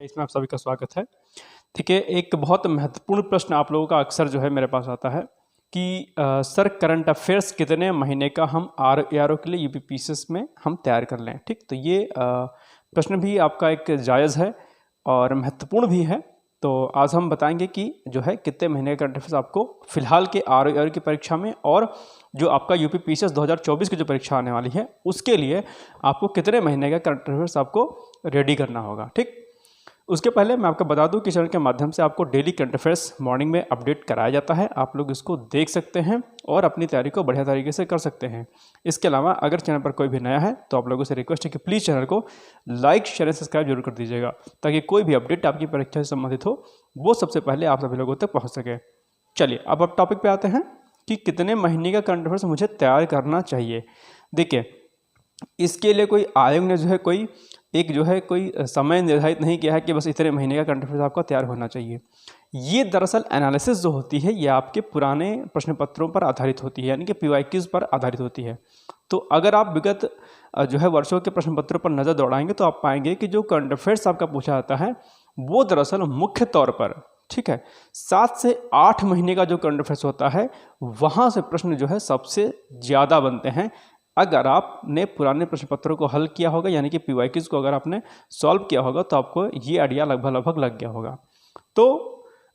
इसमें आप सभी का स्वागत है। देखिए, एक बहुत महत्वपूर्ण प्रश्न आप लोगों का अक्सर जो है मेरे पास आता है कि सर करंट अफेयर्स कितने महीने का हम आर के लिए यूपीपीसीएस में हम तैयार कर लें। ठीक, तो ये प्रश्न भी आपका एक जायज़ है और महत्वपूर्ण भी है। तो आज हम बताएंगे कि जो है कितने महीने का करंट अफेयर्स आपको फिलहाल के आर की परीक्षा में और जो आपका यूपीपीसीएस 2024 की जो परीक्षा आने वाली है उसके लिए आपको कितने महीने का करंट अफेयर्स आपको रेडी करना होगा। ठीक, उसके पहले मैं आपको बता दूं कि चैनल के माध्यम से आपको डेली करंट अफेयर्स मॉर्निंग में अपडेट कराया जाता है। आप लोग इसको देख सकते हैं और अपनी तैयारी को बढ़िया तरीके से कर सकते हैं। इसके अलावा अगर चैनल पर कोई भी नया है तो आप लोगों से रिक्वेस्ट है कि प्लीज़ चैनल को लाइक शेयर सब्सक्राइब जरूर कर दीजिएगा, ताकि कोई भी अपडेट आपकी परीक्षा से संबंधित हो वो सबसे पहले आप सभी लोगों तक पहुँच सके। चलिए अब टॉपिक पे आते हैं कि कितने महीने का करंट अफेयर्स मुझे तैयार करना चाहिए। देखिए, इसके लिए कोई आयोग ने जो है कोई समय निर्धारित नहीं किया है कि बस इतने महीने का करंट अफेयर्स आपका तैयार होना चाहिए। ये दरअसल एनालिसिस जो होती है ये आपके पुराने प्रश्न पत्रों पर आधारित होती है, यानी कि पीवाईक्यूज़ पर आधारित होती है। तो अगर आप विगत जो है वर्षों के प्रश्न पत्रों पर नज़र दौड़ाएंगे तो आप पाएंगे कि जो करंट अफेयर्स आपका पूछा जाता है वो दरअसल मुख्य तौर पर, ठीक है, 7 से 8 महीने का जो करंट अफेयर्स होता है वहाँ से प्रश्न जो है सबसे ज़्यादा बनते हैं। अगर आपने पुराने प्रश्न पत्रों को हल किया होगा, यानी कि पीवाईक्यूज़ को अगर आपने सॉल्व किया होगा तो आपको ये आइडिया लगभग लग गया होगा। तो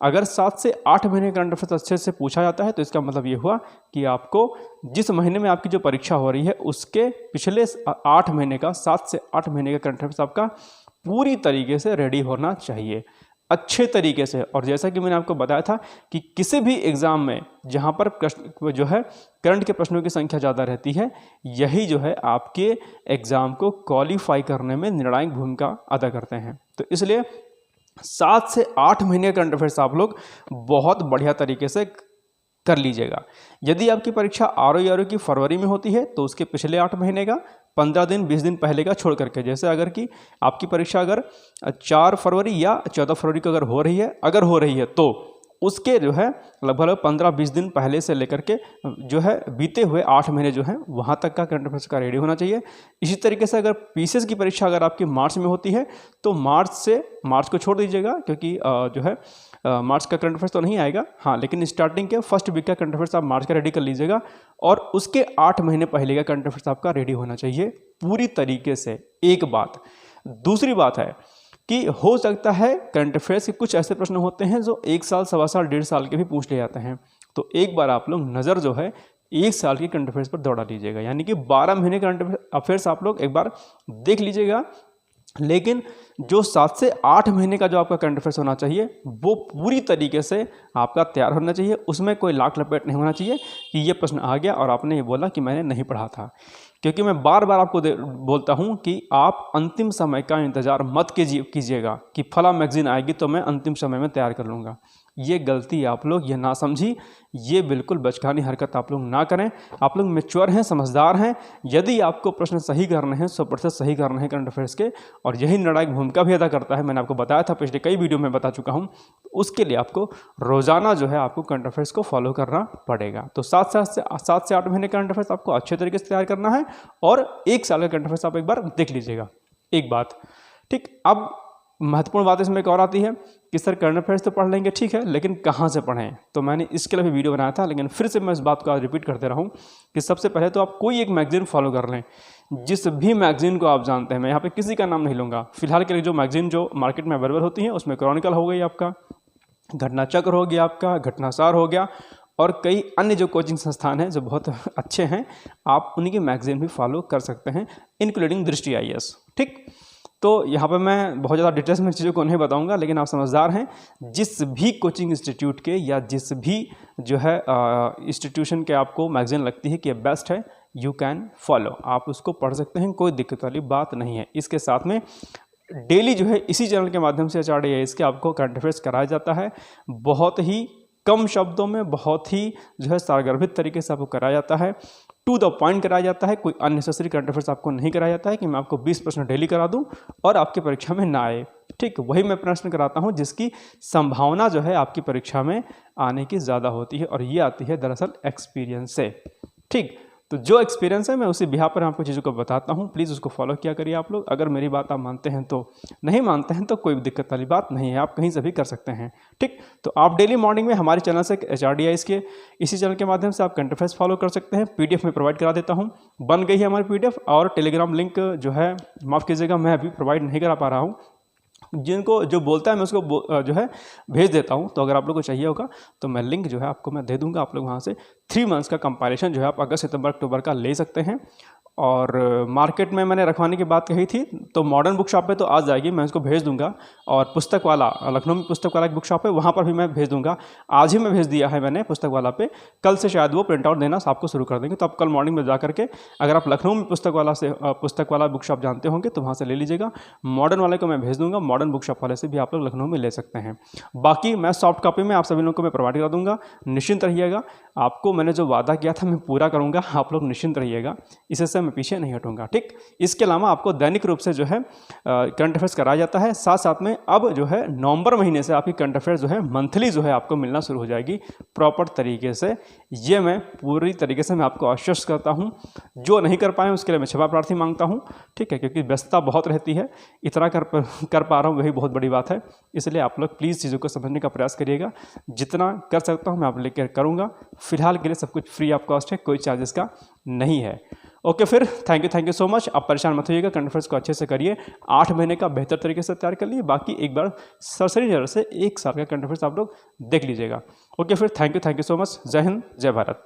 अगर 7 से 8 महीने का करंट अफेयर्स अच्छे से पूछा जाता है तो इसका मतलब ये हुआ कि आपको जिस महीने में आपकी जो परीक्षा हो रही है उसके पिछले 8 महीने का 7 से 8 महीने का करंट अफेयर्स आपका पूरी तरीके से रेडी होना चाहिए, अच्छे तरीके से। और जैसा कि मैंने आपको बताया था कि किसी भी एग्ज़ाम में जहाँ पर प्रश्न जो है करंट के प्रश्नों की संख्या ज़्यादा रहती है, यही जो है आपके एग्ज़ाम को क्वालिफाई करने में निर्णायक भूमिका अदा करते हैं। तो इसलिए 7 से 8 महीने करंट अफेयर्स आप लोग बहुत बढ़िया तरीके से कर लीजिएगा। यदि आपकी परीक्षा आर की फरवरी में होती है तो उसके पिछले 8 महीने का 15 दिन 20 दिन पहले का छोड़ करके, जैसे अगर कि आपकी परीक्षा अगर 4 फरवरी या 14 फरवरी को अगर हो रही है तो उसके जो है लगभग 15-20 दिन पहले से लेकर के जो है बीते हुए 8 महीने जो हैं वहाँ तक का करंट अफेयर्स का रेडी होना चाहिए। इसी तरीके से अगर पीसीएस की परीक्षा अगर आपकी मार्च में होती है तो मार्च को छोड़ दीजिएगा, क्योंकि जो है मार्च का करंट अफेयर्स तो नहीं आएगा। हाँ, लेकिन स्टार्टिंग के फर्स्ट वीक का करंट अफेयर्स आप मार्च का रेडी कर लीजिएगा और उसके 8 महीने पहले का करंट अफेयर्स आपका रेडी होना चाहिए पूरी तरीके से। एक बात। दूसरी बात है कि हो सकता है करंट अफेयर्स के कुछ ऐसे प्रश्न होते हैं जो 1 साल, सवा साल, 1.5 साल के भी पूछ लिए जाते हैं। तो एक बार आप लोग नज़र जो है 1 साल के करंट अफेयर्स पर दौड़ा लीजिएगा, यानी कि 12 महीने करंट अफेयर्स आप लोग एक बार देख लीजिएगा। लेकिन जो 7 से 8 महीने का जो आपका करंट अफेयर्स होना चाहिए वो पूरी तरीके से आपका तैयार होना चाहिए। उसमें कोई लाख लपेट नहीं होना चाहिए कि ये प्रश्न आ गया और आपने ये बोला कि मैंने नहीं पढ़ा था। क्योंकि मैं बार बार आपको बोलता हूँ कि आप अंतिम समय का इंतज़ार मत कीजिएगा कि फला मैगज़ीन आएगी तो मैं अंतिम समय में तैयार कर लूँगा। ये गलती आप लोग ये ना समझी, ये बिल्कुल बचकानी हरकत आप लोग ना करें। आप लोग मैच्योर हैं, समझदार हैं। यदि आपको प्रश्न सही करने हैं 100% सही करने हैं करंट अफेयर्स के, और यही निर्णायक भूमिका भी अदा करता है, मैंने आपको बताया था, पिछले कई वीडियो में बता चुका हूँ। उसके लिए आपको रोज़ाना जो है आपको करंट अफेयर्स को फॉलो करना पड़ेगा। तो 7 से 8 महीने करंट अफेयर्स आपको अच्छे तरीके से तैयार करना है और 1 साल का करंट अफेयर्स आप एक बार देख लीजिएगा। एक बात, ठीक। अब महत्वपूर्ण बात इसमें एक और आती है कि सर करंट अफेयर्स तो पढ़ लेंगे, ठीक है, लेकिन कहाँ से पढ़ें। तो मैंने इसके लिए भी वीडियो बनाया था, लेकिन फिर से मैं इस बात को आज रिपीट करते रहा हूँ कि सबसे पहले तो आप कोई एक मैगज़ीन फॉलो कर लें, जिस भी मैगज़ीन को आप जानते हैं। मैं यहाँ पे किसी का नाम नहीं लूँगा। फिलहाल के लिए जो मैगज़ीन जो मार्केट में अवेलेबल होती हैं उसमें क्रॉनिकल हो गई आपका, घटना चक्र हो गया आपका, घटनासार हो गया, और कई अन्य जो कोचिंग संस्थान हैं जो बहुत अच्छे हैं, आप उन्हीं की मैगज़ीन भी फॉलो कर सकते हैं, इंक्लूडिंग दृष्टि IAS। ठीक, तो यहाँ पे मैं बहुत ज़्यादा डिटेल्स में चीज़ों को नहीं बताऊंगा, लेकिन आप समझदार हैं। जिस भी कोचिंग इंस्टीट्यूट के या जिस भी जो है इंस्टीट्यूशन के आपको मैगज़ीन लगती है कि ये बेस्ट है, यू कैन फॉलो, आप उसको पढ़ सकते हैं, कोई दिक्कत वाली बात नहीं है। इसके साथ में डेली जो है इसी चैनल के माध्यम से HRD के आपको करंट अफेयर्स कराया जाता है। बहुत ही कम शब्दों में, बहुत ही जो है सारगर्भित तरीके से आपको कराया जाता है, टू द पॉइंट कराया जाता है। कोई अननेसेसरी करंट अफेयर्स आपको नहीं कराया जाता है कि मैं आपको 20 प्रश्न डेली करा दूं और आपकी परीक्षा में ना आए। ठीक, वही मैं प्रश्न कराता हूं जिसकी संभावना जो है आपकी परीक्षा में आने की ज़्यादा होती है, और ये आती है दरअसल एक्सपीरियंस से। ठीक, तो जो एक्सपीरियंस है मैं उसी बिहार पर आपको चीज़ों को बताता हूँ, प्लीज़ उसको फॉलो किया करिए आप लोग। अगर मेरी बात आप मानते हैं तो, नहीं मानते हैं तो कोई दिक्कत वाली बात नहीं है, आप कहीं से भी कर सकते हैं, ठीक। तो आप डेली मॉर्निंग में हमारे चैनल से HRDIs के इसी चैनल के माध्यम से आप करंट अफेयर्स फॉलो कर सकते हैं। PDF में प्रोवाइड करा देता हूँ, बन गई है हमारी PDF, और टेलीग्राम लिंक जो है माफ़ कीजिएगा मैं अभी प्रोवाइड नहीं करा पा रहा हूँ, जिनको जो बोलता है मैं उसको जो है भेज देता हूँ। तो अगर आप लोग को चाहिए होगा तो मैं लिंक जो है आपको मैं दे दूँगा, आप लोग वहाँ से 3 मंथ्स का कंपाइलेशन जो है आप अगस्त सितंबर अक्टूबर का ले सकते हैं। और मार्केट में मैंने रखवाने की बात कही थी, तो मॉडर्न बुक शॉप पे तो आ जाएगी, मैं उसको भेज दूंगा। और पुस्तक वाला, लखनऊ में पुस्तक वाला एक बुक शॉप है, वहाँ पर भी मैं भेज दूंगा। आज ही मैं भेज दिया है मैंने पुस्तक वाला पे, कल से शायद वो प्रिंट आउट देना आपको शुरू कर देंगे। तो आप कल मॉर्निंग में जा करके, अगर आप लखनऊ में पुस्तक वाला बुक शॉप जानते होंगे तो वहाँ से ले लीजिएगा। मॉडर्न वाले को मैं भेज दूंगा, मॉडर्न बुक शॉप वाले से भी आप लोग लखनऊ में ले सकते हैं। बाकी मैं सॉफ्ट कॉपी में आप सभी लोगों को मैं प्रोवाइड करा दूंगा, निश्चिंत रहिएगा। आपको मैंने जो वादा किया था मैं पूरा करूँगा, आप लोग निश्चिंत रहिएगा, इससे मैं पीछे नहीं हटूंगा, ठीक। इसके अलावा आपको दैनिक रूप से जो है करंट अफेयर्स कराया जाता है। साथ साथ में अब जो है नवंबर महीने से आपकी करंट अफेयर्स जो है मंथली जो है आपको मिलना शुरू हो जाएगी प्रॉपर तरीके से। ये मैं पूरी तरीके से मैं आपको आश्वस्त करता हूँ। जो नहीं कर पाए उसके लिए मैं क्षमा प्रार्थी मांगता हूँ, ठीक है, क्योंकि व्यस्तता बहुत रहती है। इतना कर पा रहा हूँ वही बहुत बड़ी बात है। इसलिए आप लोग प्लीज़ चीज़ों को समझने का प्रयास करिएगा। जितना कर सकता हूँ मैं आप लेकर करूँगा। फिलहाल के लिए सब कुछ फ्री ऑफ कॉस्ट है, कोई चार्जेस का नहीं है। ओके, फिर थैंक यू सो मच। आप परेशान मत होइएगा, करंट अफेयर्स को अच्छे से करिए, 8 महीने का बेहतर तरीके से तैयार कर लिए। बाकी एक बार सरसरी नज़र से 1 साल का करंट अफेयर्स आप लोग देख लीजिएगा। ओके, फिर थैंक यू सो मच। जय हिंद, जय भारत।